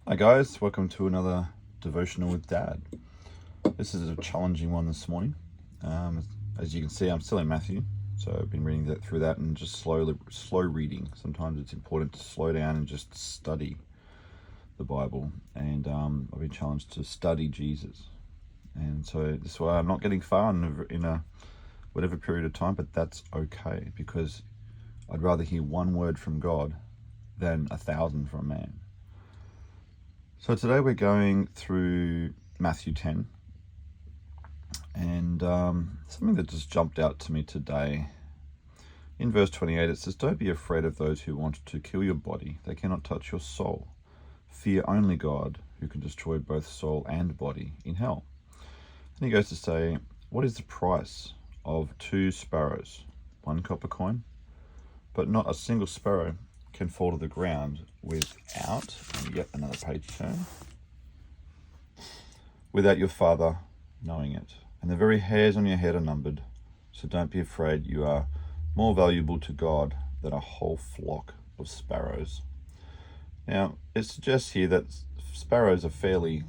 Hi guys, welcome to another devotional with Dad. This is a challenging one this morning. As you can see, I'm still in Matthew, so I've been reading through that and just slow reading. Sometimes it's important to slow down and just study the Bible, and I've been challenged to study Jesus. And so this is why I'm not getting far in a whatever period of time, but that's okay, because I'd rather hear one word from God than 1,000 from man. So today we're going through Matthew 10, and something that just jumped out to me today. In verse 28 it says, "Don't be afraid of those who want to kill your body. They cannot touch your soul. Fear only God, who can destroy both soul and body in hell." And he goes to say, "What is the price of 2 sparrows? 1 copper coin? But not a single sparrow can fall to the ground without," and yet another page turn, "without your Father knowing it. And the very hairs on your head are numbered. So don't be afraid. You are more valuable to God than a whole flock of sparrows." Now, it suggests here that sparrows are fairly,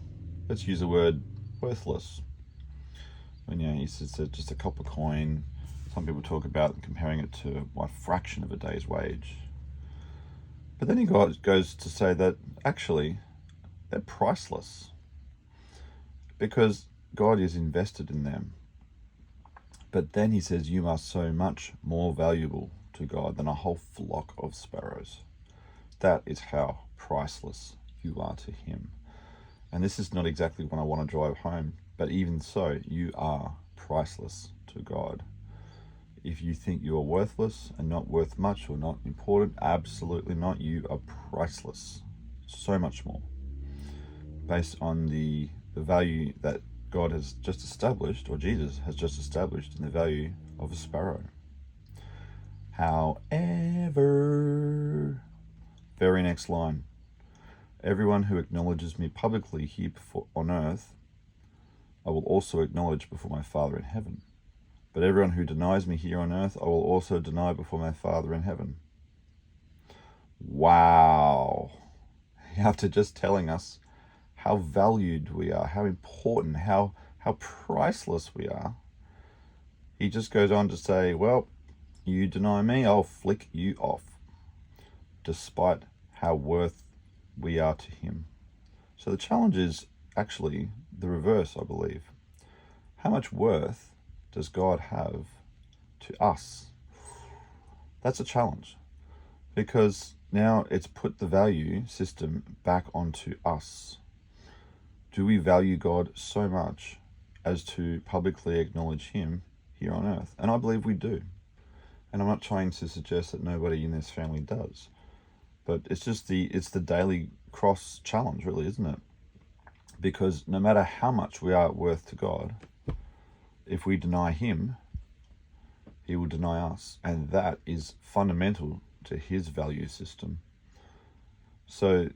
let's use the word, worthless. When he says it's just a copper coin, some people talk about comparing it to a fraction of a day's wage. But then he goes to say that actually they're priceless, because God is invested in them. But then he says you are so much more valuable to God than a whole flock of sparrows. That is how priceless you are to him. And this is not exactly what I want to drive home, but even so, you are priceless to God. If you think you are worthless and not worth much or not important, absolutely not. You are priceless. So much more. Based on the value that God has just established, or Jesus has just established, in the value of a sparrow. However, very next line, "Everyone who acknowledges me publicly here on earth, I will also acknowledge before my Father in heaven. But everyone who denies me here on earth, I will also deny before my Father in heaven." Wow. After just telling us how valued we are, how important, how priceless we are, he just goes on to say, well, you deny me, I'll flick you off, despite how worth we are to him. So the challenge is actually the reverse, I believe. How much worth does God have to us? That's a challenge, because now it's put the value system back onto us. Do we value God so much as to publicly acknowledge him here on earth? And I believe we do. And I'm not trying to suggest that nobody in this family does, but it's the daily cross challenge, really, isn't it? Because no matter how much we are worth to God, if we deny him, he will deny us. And that is fundamental to his value system. So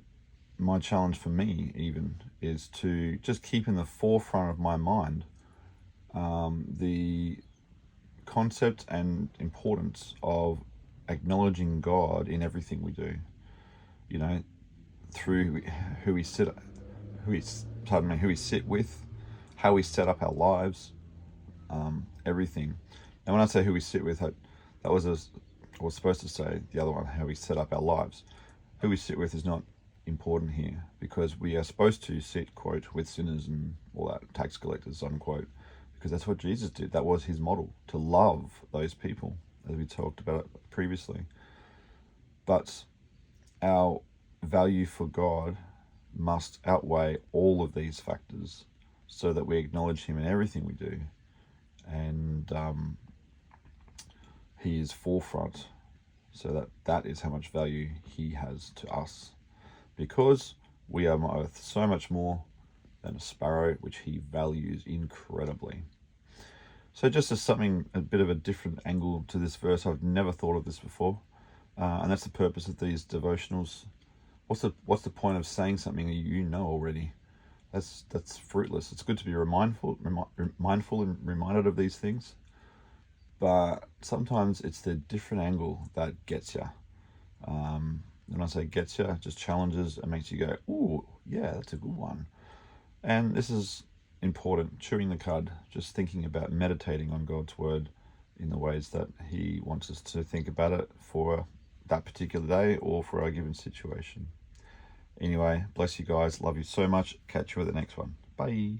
my challenge for me even is to just keep in the forefront of my mind the concept and importance of acknowledging God in everything we do. Through who we sit with, how we set up our lives, everything. And when I say who we sit with, I was supposed to say the other one, how we set up our lives. Who we sit with is not important here, because we are supposed to sit, quote, with sinners and all that, tax collectors, unquote, because that's what Jesus did. That was his model, to love those people, as we talked about previously. But our value for God must outweigh all of these factors, so that we acknowledge him in everything we do, and he is forefront, so that is how much value he has to us, because we are worth so much more than a sparrow, which he values incredibly. So just as a bit of a different angle to this verse, I've never thought of this before, and that's the purpose of these devotionals. What's the point of saying something that you know already? That's fruitless. It's good to be mindful and reminded of these things, but sometimes it's the different angle that gets you. When I say gets you, just challenges and makes you go, ooh, yeah, that's a good one. And this is important, chewing the cud, just thinking about meditating on God's word in the ways that he wants us to think about it for that particular day or for our given situation. Anyway, bless you guys. Love you so much. Catch you at the next one. Bye.